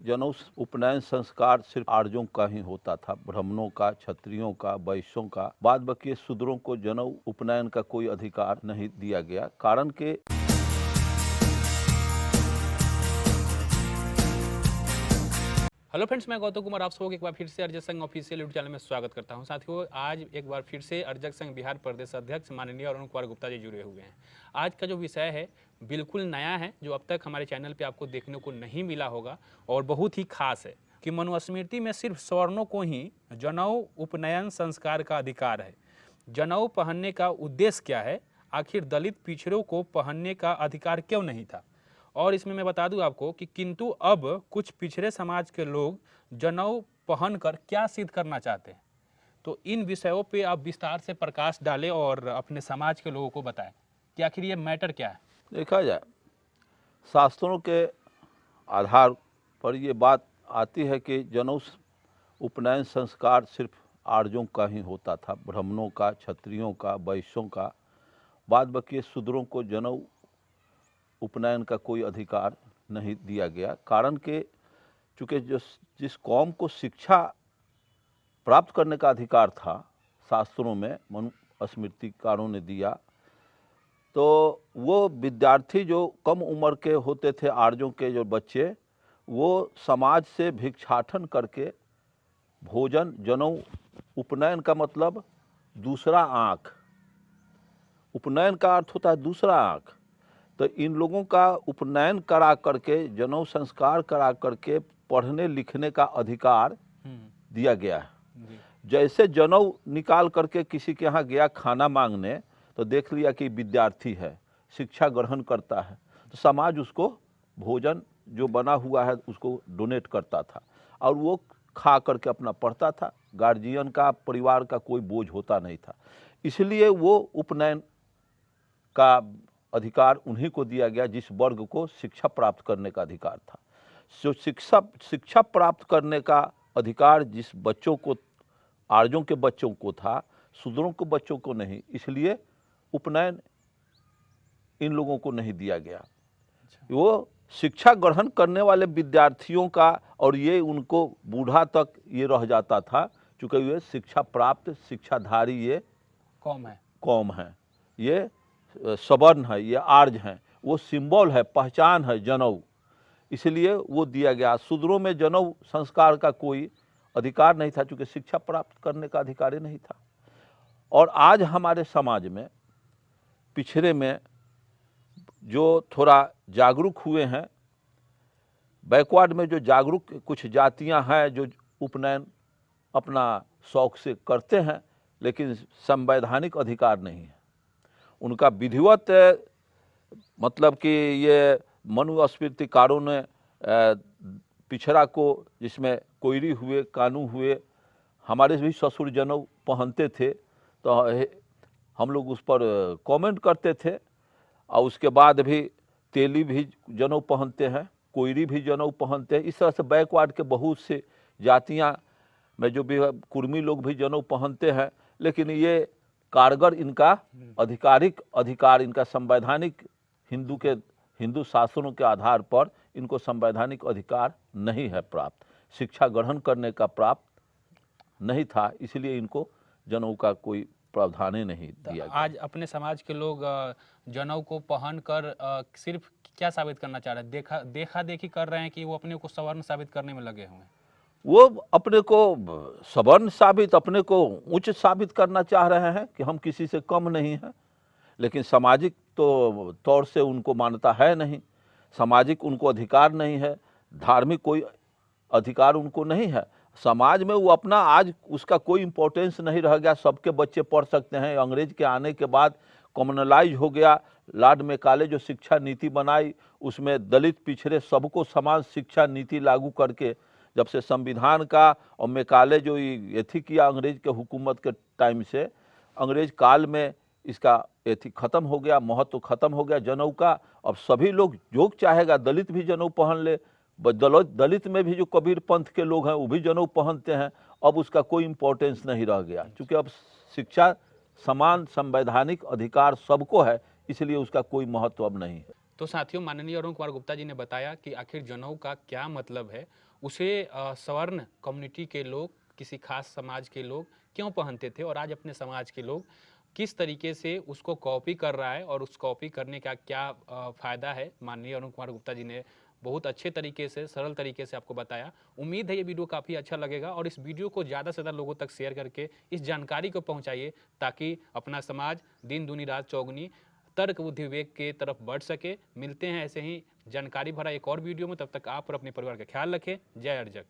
जनेऊ उपनयन संस्कार सिर्फ आर्यों का ही होता था, ब्राह्मणों का, क्षत्रियों का, वैश्यों का। बाद बाकी शूद्रों को जनेऊ उपनयन का कोई अधिकार नहीं दिया गया। कारण के हेलो फ्रेंड्स, मैं गौतम कुमार आप सबको एक बार फिर से अर्जक संघ ऑफिशियल यूट्यूब चैनल में स्वागत करता हूं। साथियों, आज एक बार फिर से अर्जक संघ बिहार प्रदेश अध्यक्ष माननीय अरुण कुमार गुप्ता जी जुड़े हुए हैं। आज का जो विषय है बिल्कुल नया है, जो अब तक हमारे चैनल पे आपको देखने को नहीं मिला होगा और बहुत ही खास है कि मनुस्मृति में सिर्फ सवर्णों को ही जनेऊ उपनयन संस्कार का अधिकार है। जनेऊ पहनने का उद्देश्य क्या है, आखिर दलित पिछड़ों को पहनने का अधिकार क्यों नहीं था, और इसमें मैं बता दूं आपको कि किंतु अब कुछ पिछड़े समाज के लोग जनेऊ पहनकर क्या सिद्ध करना चाहते हैं। तो इन विषयों पे आप विस्तार से प्रकाश डालें और अपने समाज के लोगों को बताएं कि आखिर ये मैटर क्या है। देखा जाए, शास्त्रों के आधार पर ये बात आती है कि जनेऊ उपनयन संस्कार सिर्फ आर्यों का ही होता था, ब्राह्मणों का, क्षत्रियों का, वैश्यों का। बाद बाकी शूद्रों को जनेऊ उपनयन का कोई अधिकार नहीं दिया गया। कारण के चूँकि जिस कौम को शिक्षा प्राप्त करने का अधिकार था शास्त्रों में मनुस्मृतिकारों ने दिया, तो वो विद्यार्थी जो कम उम्र के होते थे, आर्यों के जो बच्चे, वो समाज से भिक्षाटन करके भोजन, जनेऊ उपनयन का मतलब दूसरा आँख, उपनयन का अर्थ होता है दूसरा आँख। तो इन लोगों का उपनयन करा करके, जनेऊ संस्कार करा करके पढ़ने लिखने का अधिकार दिया गया है। जैसे जनेऊ निकाल करके किसी के यहाँ गया खाना मांगने, तो देख लिया कि विद्यार्थी है, शिक्षा ग्रहण करता है, तो समाज उसको भोजन जो बना हुआ है उसको डोनेट करता था और वो खा करके अपना पढ़ता था। गार्जियन का, परिवार का कोई बोझ होता नहीं था। इसलिए वो उपनयन का अधिकार उन्हीं को दिया गया जिस वर्ग को शिक्षा प्राप्त करने का अधिकार था। जो शिक्षा प्राप्त करने का अधिकार जिस बच्चों को, आर्यों के बच्चों को था, शूद्रों के बच्चों को नहीं, इसलिए उपनयन इन लोगों को नहीं दिया गया। वो शिक्षा ग्रहण करने वाले विद्यार्थियों का, और ये उनको बूढ़ा तक ये रह जाता था, चूँकि ये शिक्षा प्राप्त शिक्षाधारी ये कौम है, ये सवर्ण है, ये आर्य हैं, वो सिंबल है, पहचान है जनेऊ, इसलिए वो दिया गया। शूद्रों में जनेऊ संस्कार का कोई अधिकार नहीं था, चूँकि शिक्षा प्राप्त करने का अधिकार ही नहीं था। और आज हमारे समाज में पिछड़े में जो थोड़ा जागरूक हुए हैं, बैकवर्ड में जो जागरूक कुछ जातियां हैं जो उपनयन अपना शौक से करते हैं, लेकिन संवैधानिक अधिकार नहीं है उनका। विधिवत मतलब कि ये मनुस्मृतिकारों ने पिछड़ा को, जिसमें कोयरी हुए, कानू हुए, हमारे भी ससुर जनेऊ पहनते थे, तो हम लोग उस पर कमेंट करते थे। और उसके बाद भी तेली भी जनेऊ पहनते हैं, कोयरी भी जनेऊ पहनते हैं। इस तरह से बैकवर्ड के बहुत से जातियां में जो भी कुर्मी लोग भी जनेऊ पहनते हैं, लेकिन ये कारगर इनका आधिकारिक अधिकार, इनका संवैधानिक हिंदू शासनों के आधार पर इनको संवैधानिक अधिकार नहीं है प्राप्त, शिक्षा ग्रहण करने का प्राप्त नहीं था, इसलिए इनको जनेऊ का कोई प्रावधान ही नहीं दिया गया। आज अपने समाज के लोग जनेऊ को पहनकर सिर्फ क्या साबित करना चाह रहे हैं? देखा देखी कर रहे हैं कि वो अपने को सवर्ण साबित करने में लगे हुए हैं। वो अपने को सवर्ण साबित, अपने को उच्च साबित करना चाह रहे हैं कि हम किसी से कम नहीं हैं, लेकिन सामाजिक तो तौर से उनको मान्यता है नहीं, सामाजिक उनको अधिकार नहीं है, धार्मिक कोई अधिकार उनको नहीं है। समाज में वो अपना, आज उसका कोई इम्पोर्टेंस नहीं रह गया। सबके बच्चे पढ़ सकते हैं। अंग्रेज के आने के बाद कॉमनलाइज हो गया। लॉर्ड मैकाले जो शिक्षा नीति बनाई, उसमें दलित पिछड़े सबको समान शिक्षा नीति लागू करके, जब से संविधान का और मैकाले जो एथी किया अंग्रेज के हुकूमत के टाइम से, अंग्रेज काल में इसका एथी खत्म हो गया, महत्व खत्म हो गया जनेऊ का। अब सभी लोग जो चाहेगा, दलित भी जनेऊ पहन ले, दलित में भी जो कबीर पंथ के लोग हैं वो भी जनेऊ पहनते हैं। अब उसका कोई इम्पोर्टेंस नहीं रह गया, क्योंकि अब शिक्षा समान संवैधानिक अधिकार सबको है, इसलिए उसका कोई महत्व अब नहीं है। तो साथियों, माननीय अरुण कुमार गुप्ता जी ने बताया कि आखिर जनेऊ का क्या मतलब है उसे सवर्ण कम्युनिटी के लोग, किसी खास समाज के लोग क्यों पहनते थे और आज अपने समाज के लोग किस तरीके से उसको कॉपी कर रहा है और उस कॉपी करने का क्या फ़ायदा है। माननीय अरुण कुमार गुप्ता जी ने बहुत अच्छे तरीके से, सरल तरीके से आपको बताया। उम्मीद है ये वीडियो काफ़ी अच्छा लगेगा और इस वीडियो को ज़्यादा से ज़्यादा लोगों तक शेयर करके इस जानकारी को पहुंचाइए, ताकि अपना समाज दिन दूनी रात चौगुनी तर्क बुद्धि विवेक के तरफ बढ़ सके। मिलते हैं ऐसे ही जानकारी भरा एक और वीडियो में, तब तक आप और अपने परिवार का ख्याल रखें। जय अर्जक।